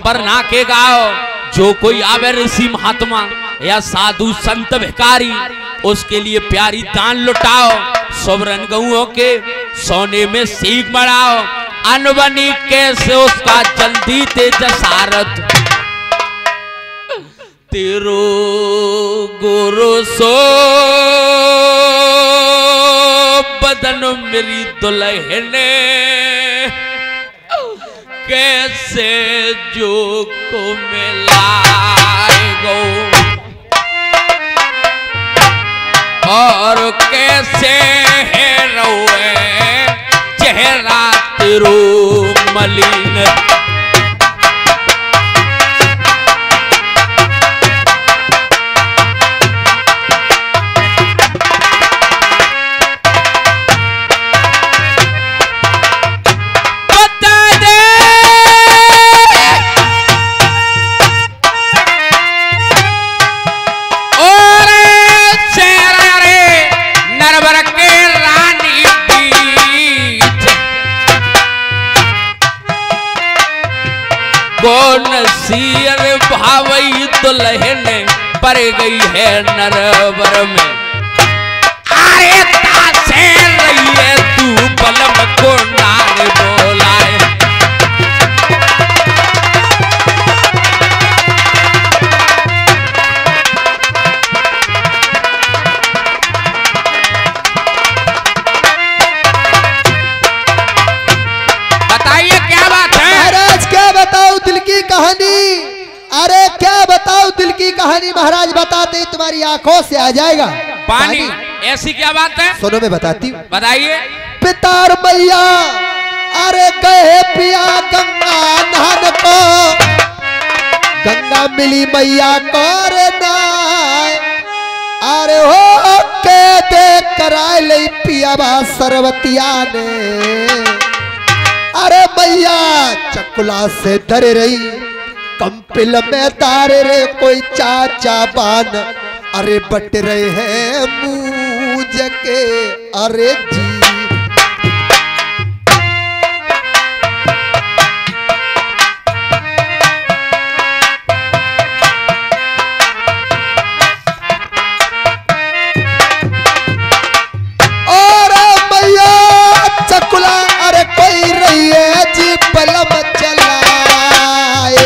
Chopper ना के गाओ। जो कोई आवे ऋषि महात्मा या साधु संत भिखारी उसके लिए प्यारी दान लुटाओ। सोवरन गऊओं के सोने में सीख बढ़ाओ। अनबनी कैसे उसका जल्दी तेज सारथ। तेरो गुरु सो बदन मेरी दुल्हने कैसे जो को मिलाएगो और कैसे है रोए चेहरा तेरो मलिन। कौन सियर भावई दुल्हन पर गई है नरवर में। अरे तासे रही है तू बलम को नार बोलाए। बताइए क्या बात है महाराज, क्या बताओ दिल की कहानी। अरे क्या बताओ दिल की कहानी महाराज, बताते ही तुम्हारी आंखों से आ जाएगा पानी। ऐसी क्या बात है? सुनो मैं बताती हूँ। बताइए। पिता और मैया अरे गए पिया गंगा नहान को। गंगा मिली मैया को रे नाय। अरे हो के देख कराए ले पिया बा सरवतिया ने। अरे मैया चकुला से धर रही कंपिल में तारे रे कोई चाचा बान। अरे बट रहे हैं मूज के अरे जी। और मैया चकुला अरे कोई रही है जी बलम चलाए।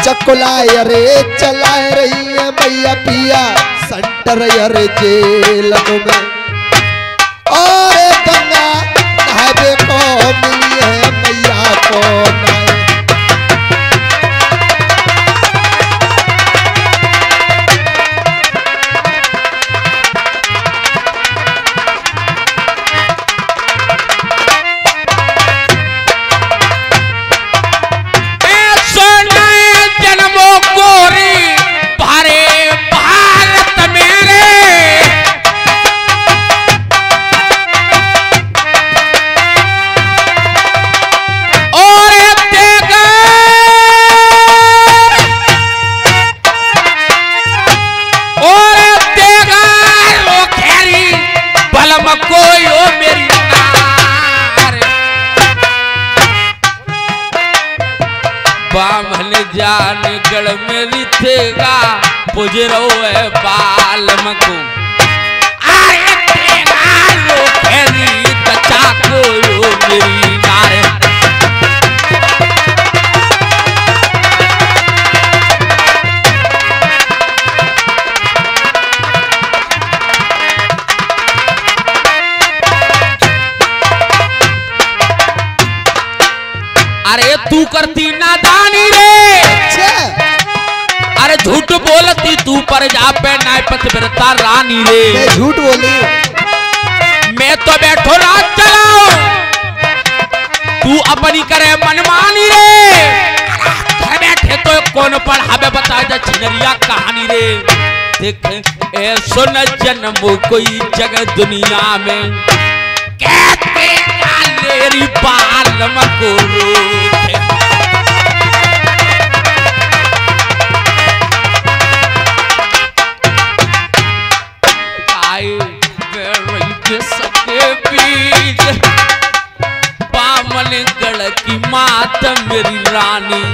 चकुलाए अरे चलाए रही है मैया पिया संटर अरे जेल में। और गंगा नहावे को मिली है मैया को नाय। बामन जान गढ़ मेरी थेगा पुजरो है बाल मको। अरे तेगा लो फेरी कच्चा को यो मेरी नार। अरे तू करती नादानी रे। अरे झूठ बोलती तू पर जा पे नायपत बिरता रानी रे। मैं झूठ बोली। मैं तो बैठो रात चलाओ तू अपनी करे मनमानी रे। घर बैठे तो कौन पढ़ावे बता जा छिनरिया कहानी रे। देख ए सुन जन्म कोई जगह दुनिया में कहते कालेरी बाल मकोरो। सके बीज बामन गढ़ की मात में मेरी रानी,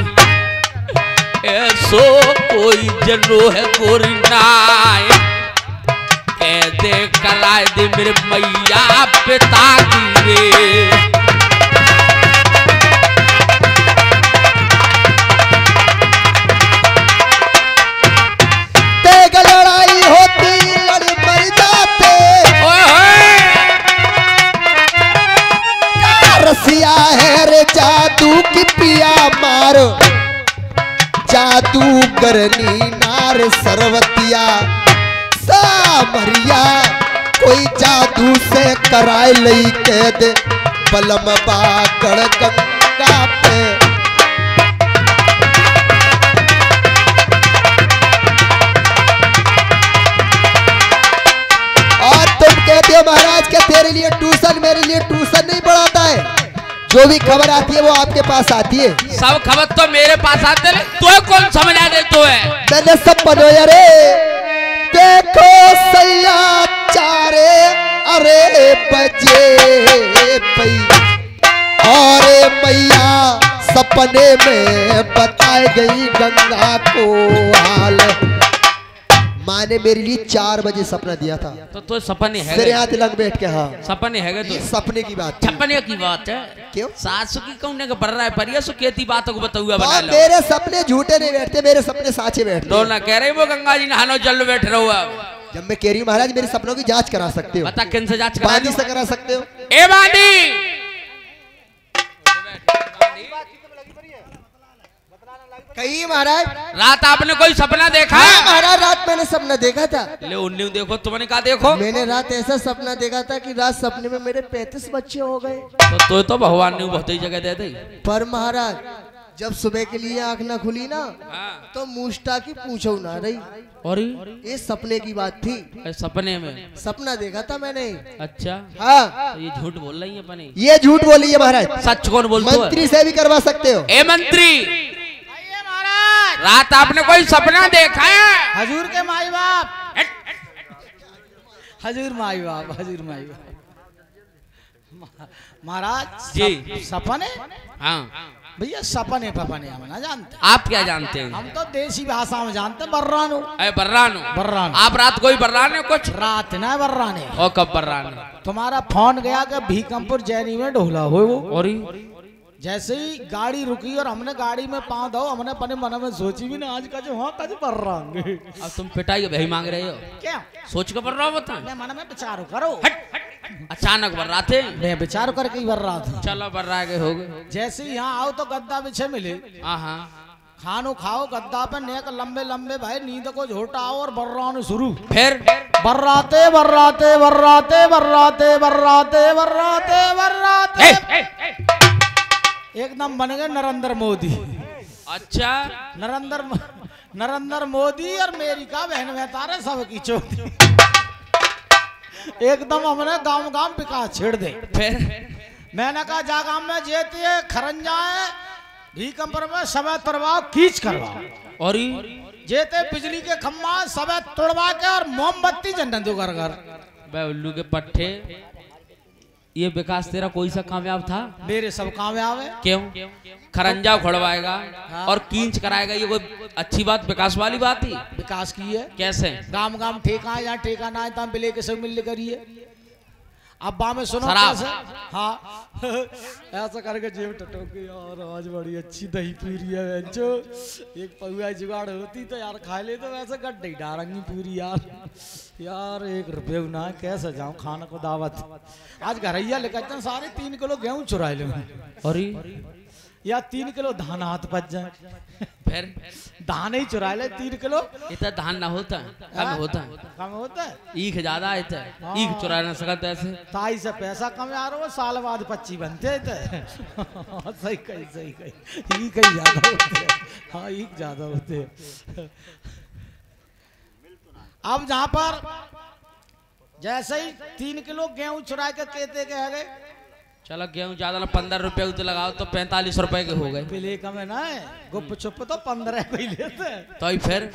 ऐसो कोई जनो है गोरी नाय, कह दे कराए दे मेरे मैया पिता की रे। लड़ाई होती लड़ मर जाते, रसिया है रे जादू की पिया मार, जादू करनी नार सरवतिया सामरिया, कोई जादू से कराए लई कह दे बलम बागड़ गंगा पे। कहते हो महाराज के तेरे लिए ट्यूशन मेरे लिए ट्यूशन नहीं पढ़ाता है, जो भी खबर आती है वो आपके पास आती है। सब खबर तो मेरे पास आते है, तो कौन समझा दे तो है। मैंने सब पढ़ो रे, देखो सैया चारे अरे बजे पई, और मैया सपने में बताई गई गंगा को हाल। माँ ने मेरे लिए 4 बजे सपना दिया था। तो सपने है फिर यहाँ तिलक बैठ के, हाँ सपने है तो सपने की बात, सपने की बात है। क्यों सासू की कौन ने बढ़ रहा है परियसु केती बातों को बताऊंगा बना लो। मेरे सपने झूठे नहीं बैठते, मेरे सपने साचे बैठते। दो ना कह रहे वो गंगा जी नहानो जल बैठ रहा हुआ। जब मैं कह रही हूँ महाराज मेरे सपनों की जांच करा सकते हो। बता किन से जांच करा? बांदी से करा सकते हो। ए बांदी, कही महाराज रात आपने कोई सपना देखा? हाँ महाराज रात मैंने सपना देखा था। ले उन्नी देखो, तुमने कहा देखो? मैंने रात ऐसा सपना देखा था कि रात सपने में मेरे 35 बच्चे हो गए। तो भगवान ने बहुत ही जगह दे दी। पर महाराज जब सुबह के लिए आंख ना खुली ना, तो मूष्टा की पूछो ना रही। और ये सपने की बात थी, सपने में सपना देखा था मैंने। अच्छा हाँ तो ये झूठ बोल रही है अपने? ये झूठ बोली है महाराज। सच कौन बोलता है? मंत्री से भी करवा सकते हो। ए मंत्री, रात आपने कोई सपना देखा है? हजूर के माई बाप, हजूर माई बाप, हजूर माई बाप महाराज जी। सपने? हाँ भैया सपने पपने हम ना जानते। आप क्या जानते हैं? हम तो देसी भाषा में जानते हैं, बर्रानो। अरे बर्रानो, बर्रानो। आप रात कोई बर्राने कुछ? रात ना बर्राने। और कब बर्राने? तुम्हारा फोन गया कि भीकमपुर जैनी में ढोला हो वो। और जैसे ही गाड़ी रुकी और हमने गाड़ी में पाँव दो, हमने अपने मन में सोची भी ना आज का जो हाँ कज पर रहा। अब तुम पिटाई भाई मांग रहे हो क्या? सोच कर रहा हो बता। मैं मन में विचार करो। अचानक बर रहा थे, मैं विचार करके ही बर रहा था। चलो बर रहा के हो गए। जैसे ही यहाँ आओ तो गद्दा बिछे मिले। हाँ खानो खाओ गद्दा पे नेक लंबे लंबे भाई नींद को झोटाओ और बर्रानो शुरू। फिर बर्राते बर्राते बर्राते बर्राते बर्राते बर्राते बर्राते एकदम बन गए नरेंद्र मोदी। अच्छा नरेंद्र मोदी और अमेरिका बहन बेतारे सबकी चोटी। एकदम हमने गांव गांव विकास छेड़ दे। फिर मैंने कहा जा गांव में जेती है खरंजाए भीकंपर में समय तोड़वाओ कीच करवाओ। और जेते बिजली के खम्भा समय तोड़वा के और मोमबत्ती जन्नत दो घर घर। बे उल्लू के पट्टे, ये विकास तेरा कोई सा कामयाब था? मेरे सब कामयाब है। क्यों? खरंजा उखड़वाएगा और कींच कराएगा, ये कोई अच्छी बात विकास वाली बात ही? विकास की है। कैसे? गांव गांव ठेका है, यहाँ ठेका ना है तब मिले के सब मिल करिए। अब बा में सुनो शराब। कैसे? हाँ ऐसा करके जेब टटोके यार आज बड़ी अच्छी दही पूरी है बेंचो। एक पहुआ जुगाड़ होती तो यार खा ले तो वैसे गड्ढे डारंगी पूरी यार 1 रुपये ना कैसे जाऊं खाना को दावत। आज घरैया लेकर सारे 3 किलो गेहूं चुरा लो और या 3 किलो धान हाथ बच जाए। फिर धान ही चुरा ले 3 किलो। इतना धान ना होता, कम होता है। कम होता है, ईख ज्यादा है, ईख चुरा ना सकता ऐसे। ताई से पैसा कम आ रहा हो, साल बाद 25 बनते हैं। सही कही ईख ही ज्यादा होते हैं। हाँ ईख ज्यादा होते हैं। अब जहाँ पर जैसे ही 3 किलो गेहूं चुरा के कहते गए चलो गेहूं ज्यादा ना 15 रुपए तो लगाओ तो 45 रुपए के हो गए। पिले कम है ना गुप चुप तो 15 को ही लेते। तो फिर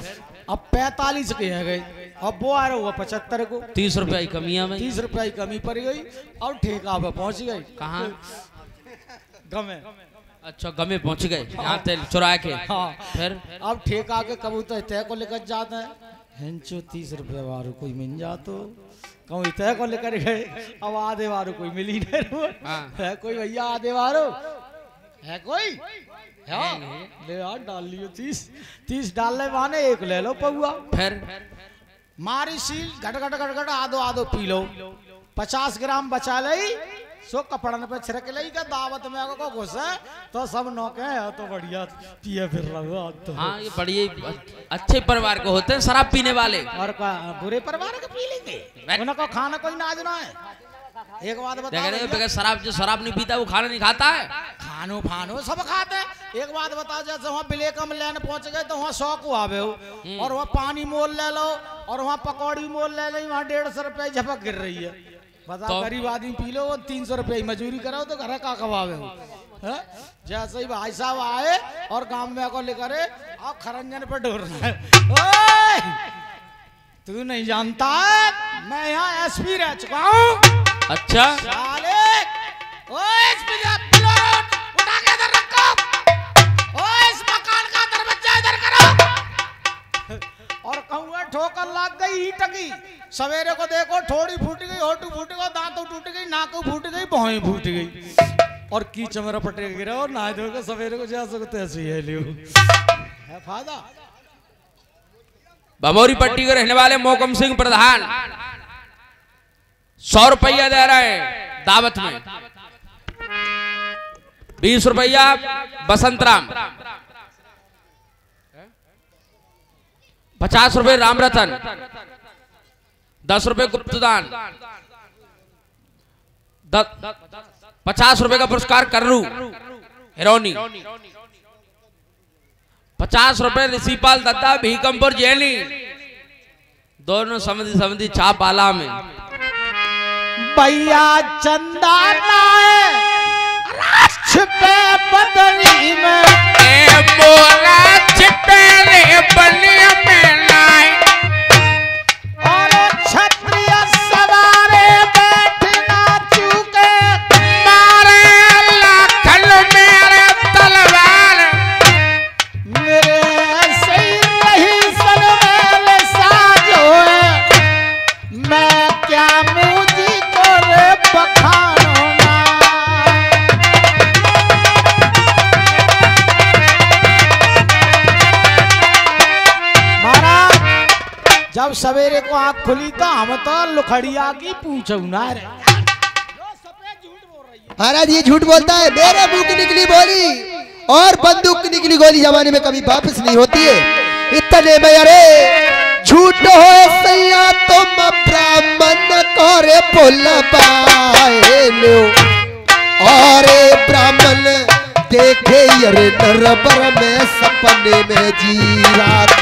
अब 45 के हैं गए, अब वो आ रहा हुआ 75 को। 30 रुपए की कमियां में 30 रुपए की कमी पड़ गई और ठेका पे पहुंच गई। कहाँ? गमे अच्छा गमे पहुंच गए यहाँ ते चुरा के। हाँ फिर अब ठेका के कबूतर तय को लेकर जाते हैं, हेंचो 30 रुपये वारू कोई मिल जातो, कहूँ इतने को लेकर गए, अब आधे वारू कोई मिली नहीं। हाँ। है कोई भैया आधे वारू है कोई? हाँ ले यार डाल लियो 30 डालने वाने एक ले लो पौआ। फिर मारी सील घट घट घट घट आधो आधो पी लो, 50 ग्राम बचा लई सो कपड़न पे छिड़क लई का दावत में को घुस है तो सब नौके है तो बढ़िया पिए फिर रहो तो। हाँ ये बढ़िया अच्छे परिवार को होते हैं शराब पीने वाले। और का बुरे परिवार के पी लेंगे, उनको खाना कोई नाज ना है। एक बात बता, बगैर शराब जो शराब नहीं पीता वो खाना नहीं खाता है। खानो फानो सब खाते हैं। एक बात बता, जैसे वहाँ बिलेकम लेन पहुंच गए तो वहाँ 100 को आवे हो और वहाँ पानी मोल ले लो और वहाँ पकौड़ी मोल ले लो, वहाँ 150 रुपये झपक गिर रही है। बता तो गरीब आदमी पी लो, 300 रुपये मजूरी कराओ तो घर का खवावे हो। जैसे ही भाई साहब आए और गांव में को लेकर आप खरंजन पे ढोर रहे हैं। तू नहीं जानता मैं यहाँ एसपी रह चुका हूँ। अच्छा उठा के इधर रखो, इस मकान का दरवाजा इधर करो। और कहूँगा ठोकर लग गई ईंट की, सवेरे को देखो ठोड़ी फूट गई, होठू फूट गई, दांतों टूट गई, नाक फूट गई, भौं फूट गई और की चमरा पटे गिरा और नहा धो के सवेरे को जा सकते ऐसे ही लियो है फायदा। भमोरी पट्टी के रहने वाले मोहकम सिंह प्रधान 100 रुपया दे रहे हैं दावत में, 20 रुपया बसंत राम, 50 रुपये राम रतन, 10 रुपये गुप्तदान, 50 रुपये का पुरस्कार कर्रू हिरोनी, 50 रुपये ऋषिपाल दत्ता भीकमपुर जैनी, दोनों समझी छाप आला में। भैया चंदा लाए छिपे बदली में, बोला छिपे रे बली में लाए, और क्षत्रिय सवारे बैठ ना चूके, मारे लाखन मेरे तलवार, मेरे सही नहीं सनमेल साजो है, मैं क्या मुझी को रे बखानो ना। जब सवेरे को आँख खुली तो हम तो लुखड़िया की पूछू ना रे। महाराज ये झूठ बोलता है, मेरे मुंह की निकली बोली और बंदूक की निकली गोली जमाने में कभी वापस नहीं होती है। इतने में अरे झूठ हो सैया तुम ब्राह्मण कोरे पुल पाए लो, और ब्राह्मण देखे अरे नरबर में सपने में जी रात,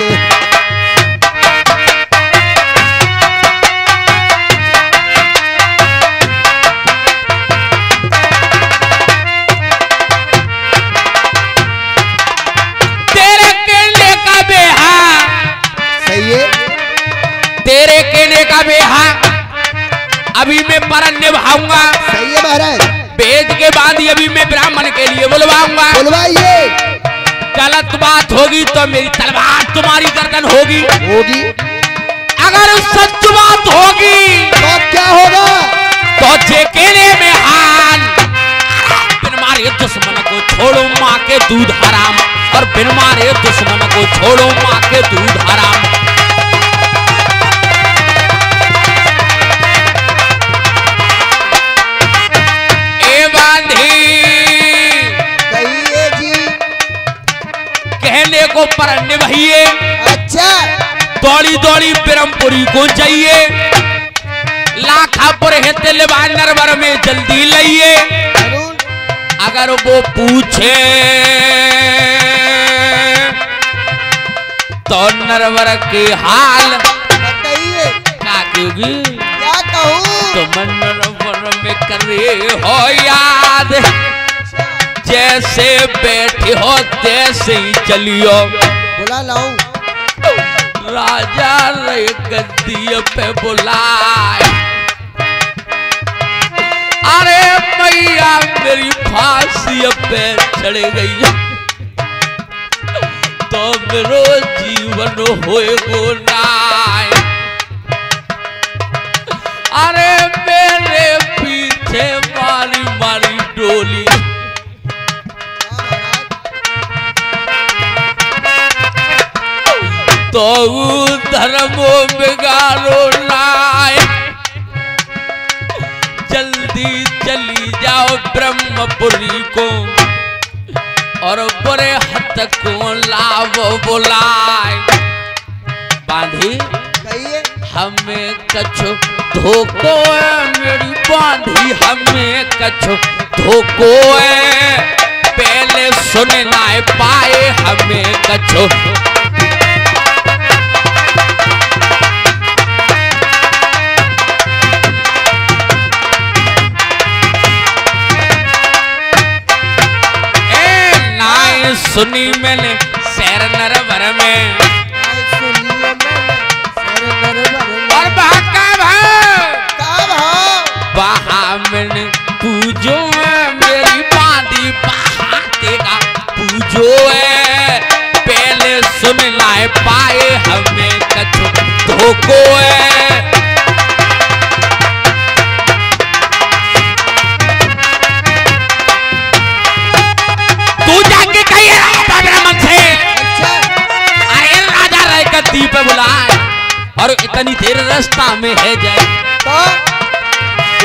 तेरे कहने का बेहा अभी मैं परन निभाऊंगा। सही है महाराज। वेद के बाद ही अभी मैं ब्राह्मण के लिए बुलवाऊंगा। बुलवाइए। गलत बात होगी तो मेरी तलवार तुम्हारी गर्दन होगी। अगर सच बात होगी तो क्या होगा? तो जे कहने में हाल, बिन मारे दुश्मन को छोड़ो माँ के दूध हराम, और बिन मारे दुश्मन को छोड़ो माँ के दूध हराम। कहने को पर निभाइए। अच्छा। दौड़ी दौड़ी ब्रह्मपुरी को जाइए, लाखापुर है तिलवान नरवर में जल्दी लाइए। अगर वो पूछे तो नरवर के हाल बताइए। क्या कहोगी? क्या कहूँ? तुम नरवर में करे हो याद, जैसे बैठे हो तैसे ही चलियो। बुला लाऊं? राजा रे गद्दी पे बुलाए, अरे मैया मेरी फांसी अब पे चढ़ गई तो मेरो जीवन होएगो नाय। अरे मेरे पीछे मारी मारी डोली तो धर्मो बिगाड़ो नाय। जल्दी चली जाओ ब्रह्मपुरी को और बुरे हथ को लावो बुलाए। बांधी हमें कछु धोको है मेरी बांधी हमें कछु धोको है। पहले सुन ना पाए हमें कछु सुनी मैंने शहर नरवर में और बहा मैंने पूजो है मेरी बांधी बहाते का पूजो है। पहले सुन लाए पाए हमें कछु धोको है। तू जाके कहिए ब्राह्मण से अरे राजा राय का दीप बुलाए और इतनी देर रास्ता में है जाए तो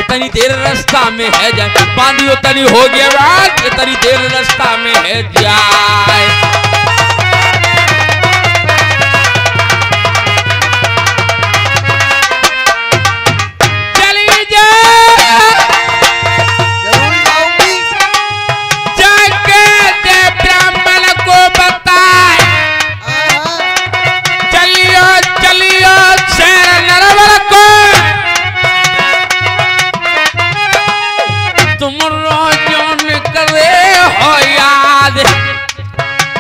इतनी देर रास्ता में है जाए। बांधी उतनी हो गया बात इतनी देर रास्ता में है जाए।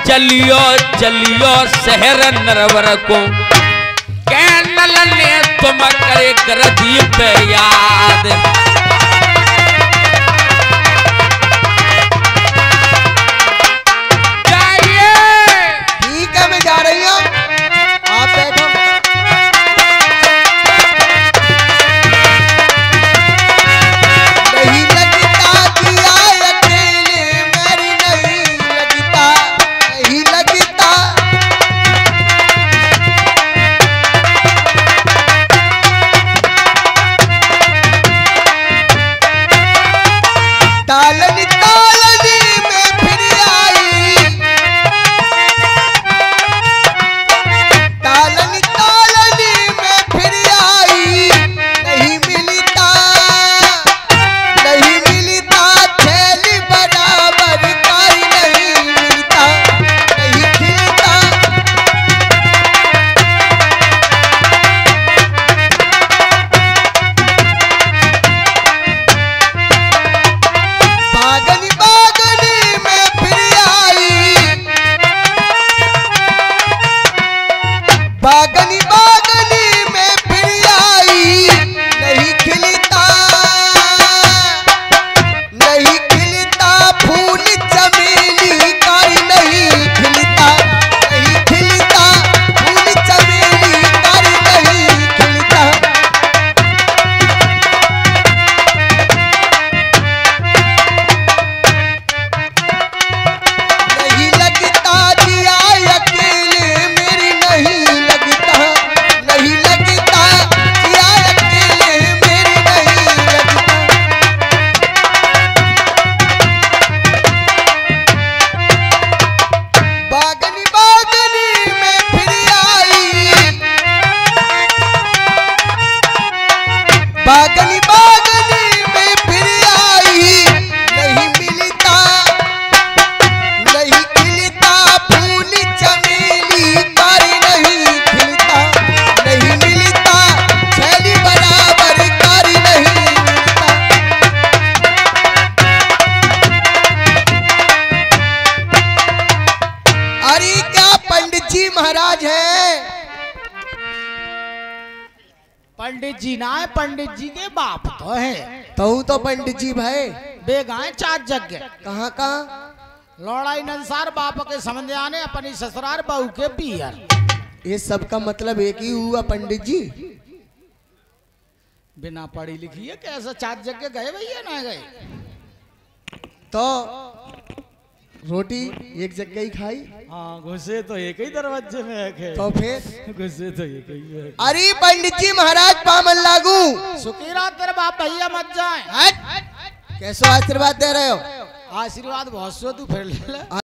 चलियो चलियो शहर नरवर को कैनल ने तुम करे गरदी पे याद। जाइए ठीक है मैं जा रही हूँ आप बैठो। नहीं लगता दिया अकेले मेरी नहीं लगता नहीं लगता। तालनी तालनी में फिर आई तालनी तालनी में फिर आई। नहीं मिलता नहीं मिलता थैली बराबर काई नहीं मिलता नहीं खिलता। बागनी बागनी में फिर आई बागनी बागनी में फिर आई। नहीं खिलता नहीं खिलता फूल चमेली काई नहीं खिलता नहीं खिलता फूल चमेली काई नहीं खिलता। नहीं लगता दिया अकेले मेरी नहीं लगता नहीं लगता दिया अकेले मेरी नहीं लगता। बागनी बागनी में फिर आई बागनी बागनी में फिर आई। नहीं मिलता नहीं खिलता फूल चमेली कारी नहीं खिलता नहीं मिलता छैली बराबर कारी नहीं मिलता। अरे क्या पंडित जी महाराज हैं पंडित जी ना है, पंडित जी के बाप तो है। तो पंडित जी भाई बेगाए चार जग कहाँ कहाँ लौड़ाई नंसार बाप के समझ आने अपनी ससुराल बहू के पियर। ये सब का मतलब एक ही हुआ पंडित जी। बिना पढ़ी लिखी है कैसे चार जगह गए भैया ना गए। तो रोटी एक जगह ही खाई। हाँ घुसे तो एक ही दरवाजे में है। तो फिर घुसे तो एक ही है। अरे पंडित जी महाराज पामन लागू सुखीरा तेरे बाप भैया मत जाए। कैसो आशीर्वाद दे रहे हो? आशीर्वाद बहुत सो तू फिर ले।